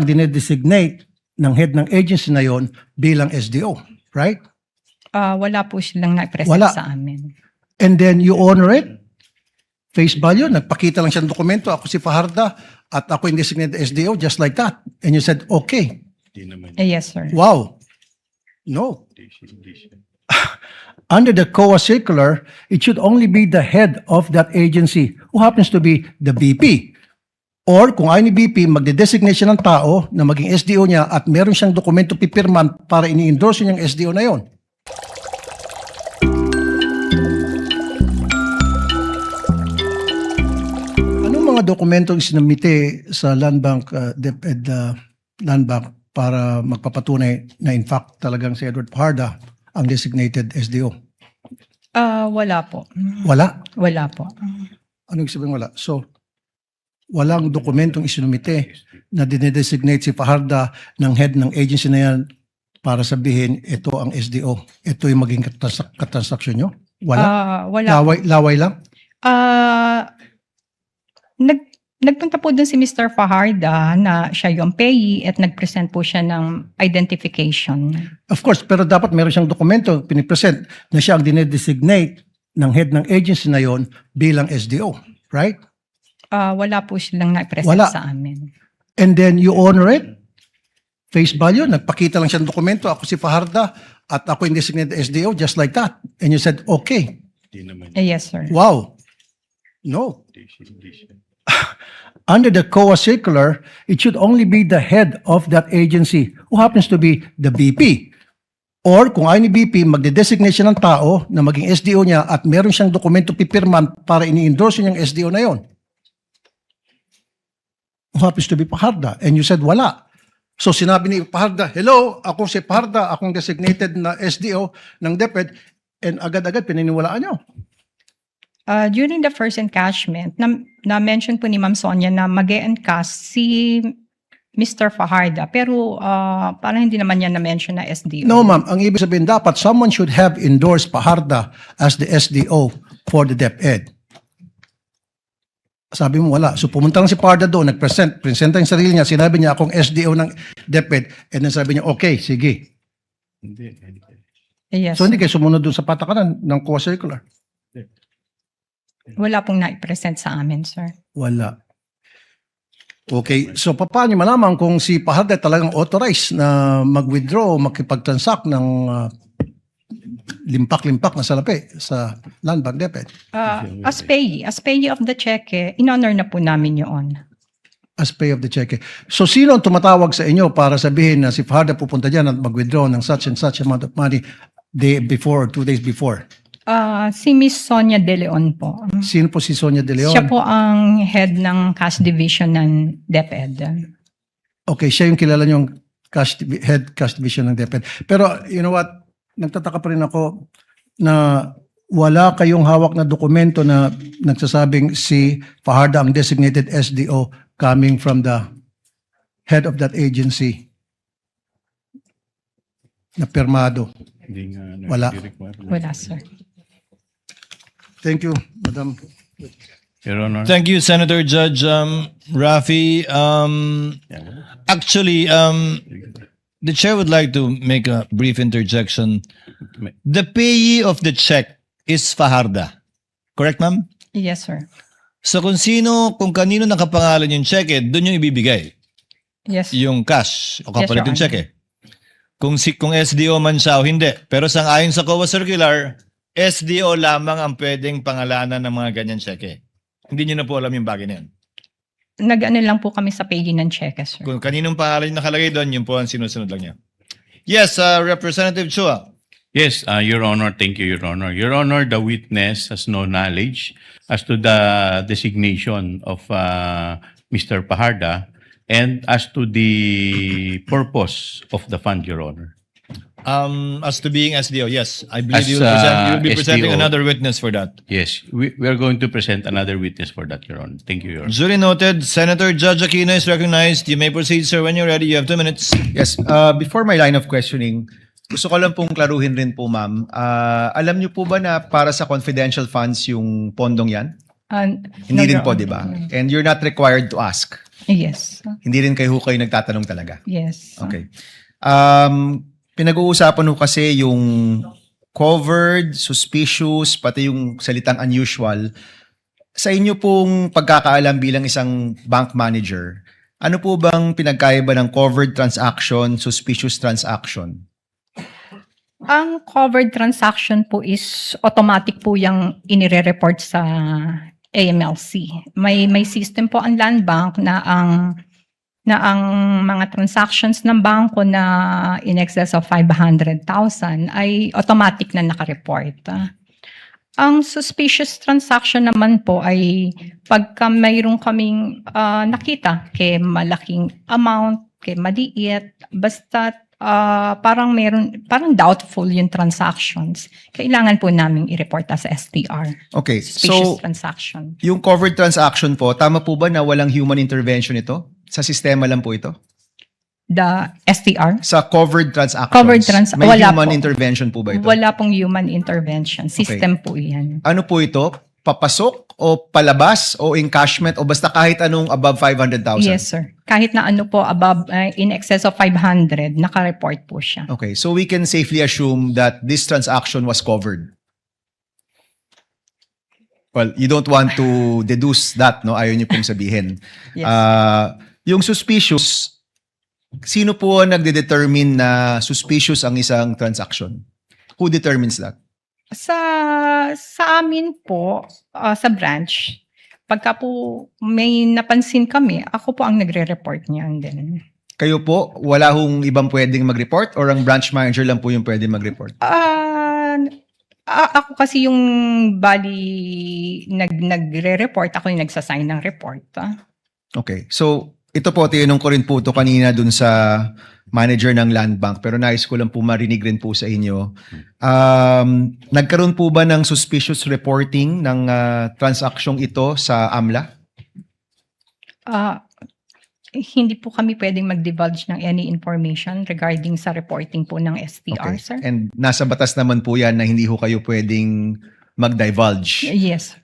dinedesignate ng head ng agency na yon bilang SDO, right? Wala po silang na-present Wala. sa amin. And then you honor it? Face value, nagpakita lang siya ng dokumento, ako si Fajarda at ako yung designated SDO, just like that. And you said, okay. Yes, sir. Wow. No. Under the COA circular, it should only be the head of that agency who happens to be the BP. Or kung ayaw ni BP, magde-designate siya ng tao na maging SDO niya at meron siyang dokumento pipirman para ini-endorse niyang SDO na yon. Anong mga dokumentong sinamite sa Land Bank, DepEd Land Bank para magpapatunay na in fact talagang si Edward Fajarda ang designated SDO? Wala po. Wala. Wala po. Ano ibig sabihin wala? So, walang dokumentong isinumite na dinedesignate si Fajarda ng head ng agency na yan para sabihin ito ang SDO. Ito yung maging katransaksyon nyo? Wala? Wala. Laway lang? Nagpunta po dun si Mr. Fajarda na siya yung payee at nag-present po siya ng identification. Of course, pero dapat meron siyang dokumento pinipresent na siya ang dinedesignate ng head ng agency na yon bilang SDO. Right? Wala po silang na-present Wala. sa amin. And then you honor it? Face value, nagpakita lang siya ng dokumento, ako si Fajarda at ako yung designated SDO, just like that. And you said, okay. Yes, sir. Wow. No. Under the COA circular, it should only be the head of that agency who happens to be the BP. Or kung ayaw ni BP, magde-designate siya ng tao na maging SDO niya at meron siyang dokumento pipirman para ini-endorse niyang SDO na yon. Who happens to be Fajarda. And you said, wala. So sinabi ni Fajarda, hello, ako si Fajarda, akong designated na SDO ng DepEd, and agad-agad pininiwalaan niyo. During the first encashment, na-mention po ni Ma'am Sonia na mag-e-encash si Mr. Fajarda, pero parang hindi naman niya na-mention na SDO. No, ma'am. Ang ibig sabihin, dapat someone should have endorsed Fajarda as the SDO for the DepEd. Sabi mo, wala. So pumunta lang si Fajarda doon, presenta yung sarili niya, sinabi niya akong SDO ng DepEd, and then sabi niya, okay, sige. Yes. So hindi kayo sumunod doon sa patakaran ng COA circular? Wala pong na-present sa amin, sir. Wala. Okay, so paano niyo malaman kung si Fajarda talagang authorized na mag-withdraw o makipag-transact ng limpak-limpak na salapi sa Land Bank DepEd? As payee of the check, in-honor na po namin yun. As pay of the check. So sino ang tumatawag sa inyo para sabihin na si Fajarda pupunta dyan at mag-withdraw ng such and such amount of money day before or 2 days before? Si Miss Sonia De Leon po. Sino po si Sonia De Leon? Siya po ang head ng cash division ng DepEd. Okay, siya yung kilala niyong head cash division ng DepEd. Pero you know what? Nagtataka pa rin ako na wala kayong hawak na dokumento na nagsasabing si Fajarda ang designated SDO coming from the head of that agency na permado. Wala. Wala, sir. Thank you, Madam. Your Honor. Thank you, Senator Judge Rafi. Actually, the chair would like to make a brief interjection. The payee of the check is Fajarda. Correct, ma'am? Yes, sir. So kung kanino nakapangalan yung check, doon yung ibibigay. Yes. Yung cash o kapalit Yes, yung Your check. Kung SDO man siya o hindi. Pero sang-ayon sa COA circular, SDO lamang ang pwedeng pangalanan ng mga ganyan check. Hindi niyo na po alam yung bagay na yan. Nag-ano lang po kami sa payee ng check, sir. Kung kaninong pangalan yung nakalagay doon, yun po ang sinusunod lang niya. Yes, Representative Chua. Yes, Your Honor. Thank you, Your Honor. Your Honor, the witness has no knowledge as to the designation of Mr. Fajarda and as to the purpose of the fund, Your Honor. As to being SDO, yes. I believe As, you'll be presenting SDO. another witness for that. Yes, we are going to present another witness for that, Your Honor. Thank you, Your Honor. Duly noted. Senator Judge Aquino is recognized. You may proceed, sir, when you're ready. You have 2 minutes. Yes, before my line of questioning, gusto ko lang pong klaruhin rin po, ma'am. Alam niyo po ba na para sa confidential funds yung pondong yan? No, Hindi Your rin po, Honor. di ba? And you're not required to ask. Yes. Hindi rin kayo nagtatanong talaga. Yes. Okay. Pinag-uusapan ho kasi yung covered, suspicious, pati yung salitang unusual. Sa inyo pong pagkakaalam bilang isang bank manager, ano po bang pinagkaiba ng covered transaction, suspicious transaction? Ang covered transaction po is automatic po yung inire-report sa AMLC. May system po ang Land Bank na ang mga transactions ng bangko na in excess of 500,000 ay automatic na naka-report. Ang suspicious transaction naman po ay pagka mayroon kaming nakita kay malaking amount, kay maliit, basta parang doubtful yung transactions. Kailangan po namin i-report sa STR. Okay, Suspicious so transaction. yung covered transaction po, tama po ba na walang human intervention ito? Sa sistema lang po ito? The STR? Sa covered transactions, Covered may wala human po. intervention po ba ito? Wala pong human intervention. System po yan. Ano po ito? Papasok o palabas o encashment o basta kahit anong above 500,000? Yes, sir. Kahit na ano po above, in excess of 500, naka-report po siya. Okay, so we can safely assume that this transaction was covered. Well, you don't want to deduce that, no? Ayaw niyo pong sabihin. Yes. Yung suspicious, sino po ang nagde-determine na suspicious ang isang transaction? Who determines that? Sa amin po, sa branch, pagka po may napansin kami, ako po ang nagre-report niyan din. Kayo po, wala hong ibang pwedeng mag-report or ang branch manager lang po yung pwedeng mag-report? Ako kasi yung nagre-report, ako yung nagsasign ng report. Okay. So, ito po, tinanong ko rin po ito kanina dun sa manager ng Land Bank, pero nais ko lang po marinig rin po sa inyo. Nagkaroon po ba ng suspicious reporting ng transaksyong ito sa AMLA? Hindi po kami pwedeng mag-divulge ng any information regarding sa reporting po ng STR, sir. And nasa batas naman po yan na hindi ho kayo pwedeng mag-divulge. Yes.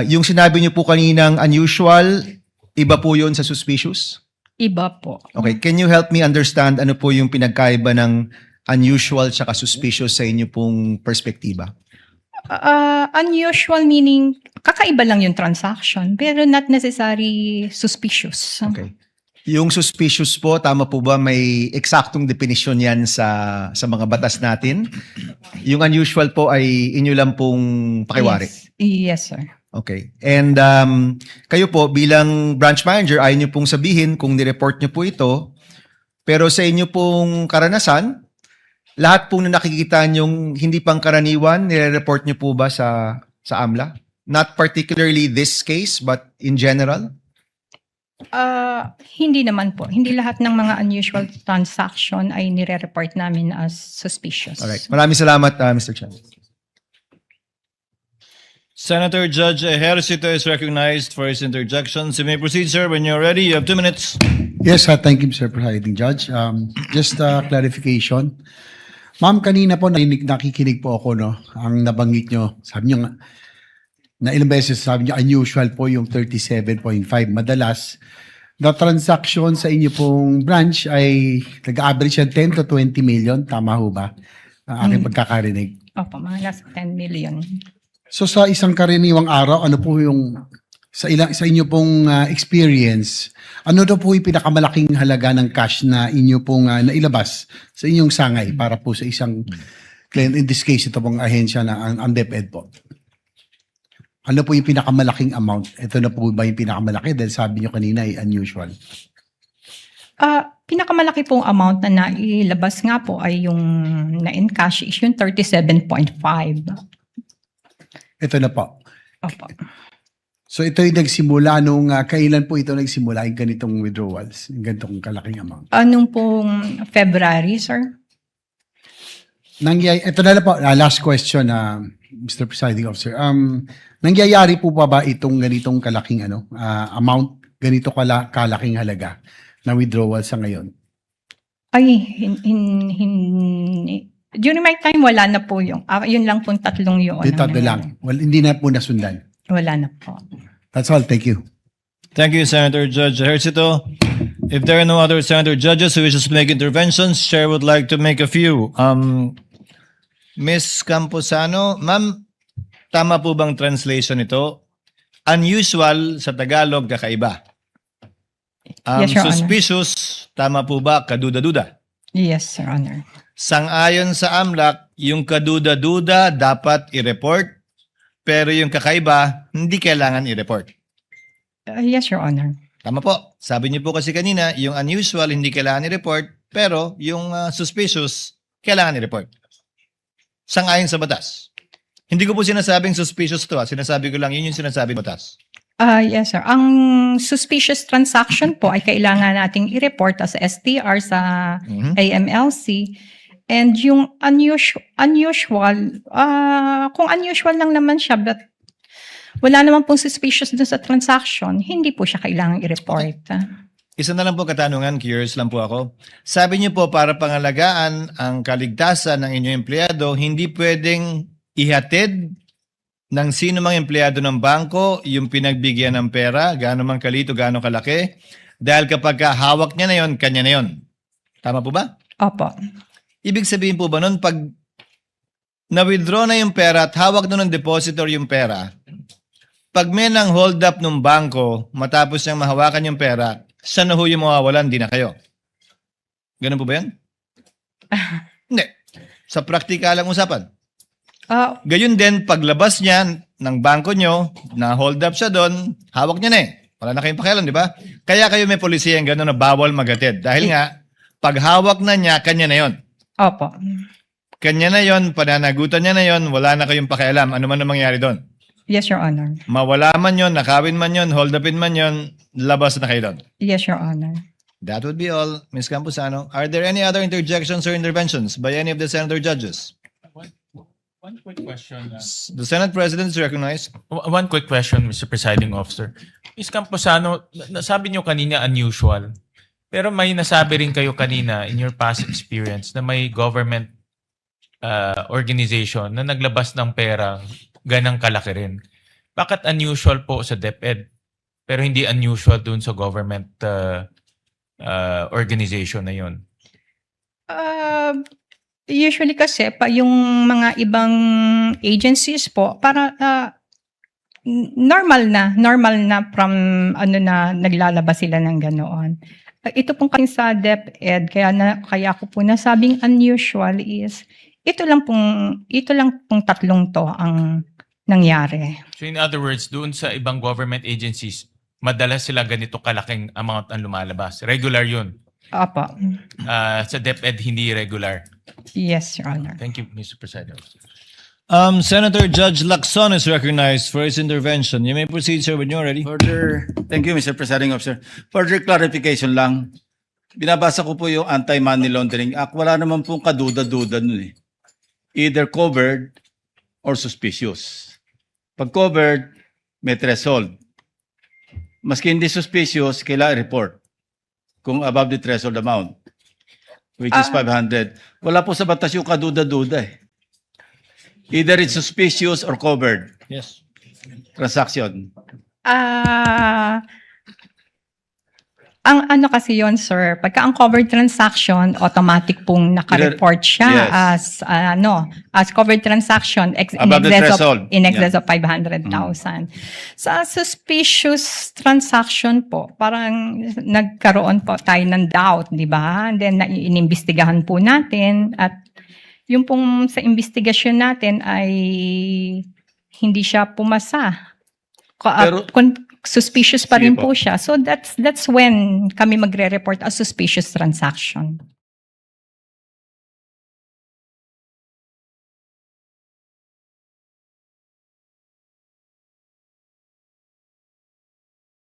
Yung sinabi niyo po kaninang unusual, iba po yun sa suspicious? Iba po. Okay, can you help me understand ano po yung pinagkaiba ng unusual tsaka suspicious sa inyo pong perspektiba? Unusual meaning, kakaiba lang yung transaction, pero not necessary suspicious. Okay. Yung suspicious po, tama po ba may eksaktong definisyon yan sa mga batas natin? Yung unusual po ay inyo lang pong pakiwari? Yes, sir. Okay. And kayo po bilang branch manager, ayaw niyo pong sabihin kung nireport niyo po ito, pero sa inyo pong karanasan, lahat pong na nakikita niyong hindi pangkaraniwan, nire-report niyo po ba sa AMLA? Not particularly this case, but in general? Hindi naman po. Hindi lahat ng mga unusual transaction ay nire-report namin as suspicious. Alright. Maraming salamat, Mr. Chan. Senator Judge Ejercito is recognized for his interjections. You may proceed, sir. When you're ready, you have 2 minutes. Yes, thank you, Mr. Presiding Judge. Just a clarification. Ma'am, kanina po nakikinig po ako, no? Ang nabanggit nyo, sabi nyo, na ilang beses sabi nyo, unusual po yung 37.5. Madalas, the transaction sa inyo pong branch ay nag-average yan 10 to 20 million. Tama ho ba? Ang aking pagkakarinig. Opo, mga nasa 10 million. So sa isang karaniwang araw, ano po yung sa inyo pong experience, ano daw po yung pinakamalaking halaga ng cash na inyo pong nailabas sa inyong sangay para po sa isang client, in this case ito pong ahensya na ang DepEd po? Ano po yung pinakamalaking amount? Ito na po ba yung pinakamalaki dahil sabi nyo kanina ay unusual? Pinakamalaki pong amount na nailabas nga po ay yung na-encash is yung 37.5. Ito na po. Opo. So ito yung nagsimula nung kailan po ito nagsimula yung ganitong withdrawals, yung ganitong kalaking amount? Anong pong February, sir? Ito na lang po, last question, Mr. Presiding Officer. Nangyayari po ba itong ganitong kalaking amount, ganito kalaking halaga na withdrawal sa ngayon? Ay, during my time, wala na po yung, yun lang pong tatlong yun. Dito lang. Well, hindi na po nasundan. Wala na po. That's all. Thank you. Thank you, Senator Judge Ejercito. If there are no other Senator Judges who wishes to make interventions, Chair would like to make a few. Ms. Camposano, ma'am, tama po bang translation ito? Unusual sa Tagalog, kakaiba. Yes, Your Honor. Suspicious, tama po ba? Kaduda-duda. Yes, Your Honor. Sang-ayon sa AMLAC, yung kaduda-duda dapat i-report, pero yung kakaiba, hindi kailangan i-report. Yes, Your Honor. Tama po. Sabi niyo po kasi kanina, yung unusual hindi kailangan i-report, pero yung suspicious, kailangan i-report. Sang-ayon sa batas. Hindi ko po sinasabing suspicious to. Sinasabi ko lang, yun yung sinasabi ng batas. Yes, sir. Ang suspicious transaction po ay kailangan nating i-report as STR sa AMLC. And yung unusual, kung unusual lang naman siya, but wala naman pong suspicious dun sa transaction, hindi po siya kailangang i-report. Isa na lang po katanungan, curious lang po ako. Sabi niyo po para pangalagaan ang kaligtasan ng inyong empleyado, hindi pwedeng ihatid ng sino mang empleyado ng bangko yung pinagbigyan ng pera, gaano man kalito, gaano kalaki, dahil kapag hawak niya na yon, kanya na yon. Tama po ba? Opo. Ibig sabihin po ba nun, pag na-withdraw na yung pera at hawak na ng depositor yung pera, pag may nang hold up ng bangko, matapos niyang mahawakan yung pera, siya na ho yung mawawalan, di na kayo. Ganun po ba yan? Hindi. Sa praktikalang usapan. Gayun din, paglabas niya ng bangko nyo, na hold up siya doon, hawak niya na eh. Wala na kayong pakialam, di ba? Kaya kayo may polisiya yung gano'n na bawal magatid. Dahil nga, pag hawak na niya, kanya na yon. Opo. Kanya na yon, pananagutan niya na yon, wala na kayong pakialam. Ano man ang mangyari doon? Yes, Your Honor. Mawala man yon, nakawin man yon, hold upin man yon, labas na kayo doon. Yes, Your Honor. That would be all, Ms. Camposano. Are there any other interjections or interventions by any of the Senator judges? One quick question. The Senate President is recognized. One quick question, Mr. Presiding Officer. Ms. Camposano, nasabi niyo kanina unusual. Pero may nasabi rin kayo kanina in your past experience na may government organization na naglabas ng pera ganang kalaki rin. Bakit unusual po sa DepEd pero hindi unusual dun sa government organization na yun? Usually kasi yung mga ibang agencies po para normal na from na naglalabas sila ng ganoon. Ito pong kasi sa DepEd kaya ko po nasabing unusual is ito lang pong tatlong to ang nangyari. So in other words, doon sa ibang government agencies, madalas sila ganito kalaking amount ang lumalabas. Regular yun. Opo. Sa DepEd, hindi regular. Yes, Your Honor. Thank you, Mr. President. Senator Judge Lacson is recognized for his intervention. You may proceed, sir, when you're ready. Thank you, Mr. Presiding Officer. Further clarification lang. Binabasa ko po yung Anti-Money Laundering Act. Wala naman pong kaduda-duda nun eh. Either covered or suspicious. Pag covered, may threshold. Maski hindi suspicious, kailangan report kung above the threshold amount, which is 500. Wala po sa batas yung kaduda-duda eh. Either it's suspicious or covered Yes. transaction. Ang ano kasi yon, sir, pagka ang covered transaction, automatic pong naka-report siya Yes. as covered transaction Above the threshold. in excess of 500,000. Sa suspicious transaction po, parang nagkaroon po tayo ng doubt, di ba? And then inimbestigahan po natin at yung pong sa investigasyon natin ay hindi siya pumasa. Pero- Suspicious pa Sige rin po. po siya. So that's when kami magre-report as suspicious transaction.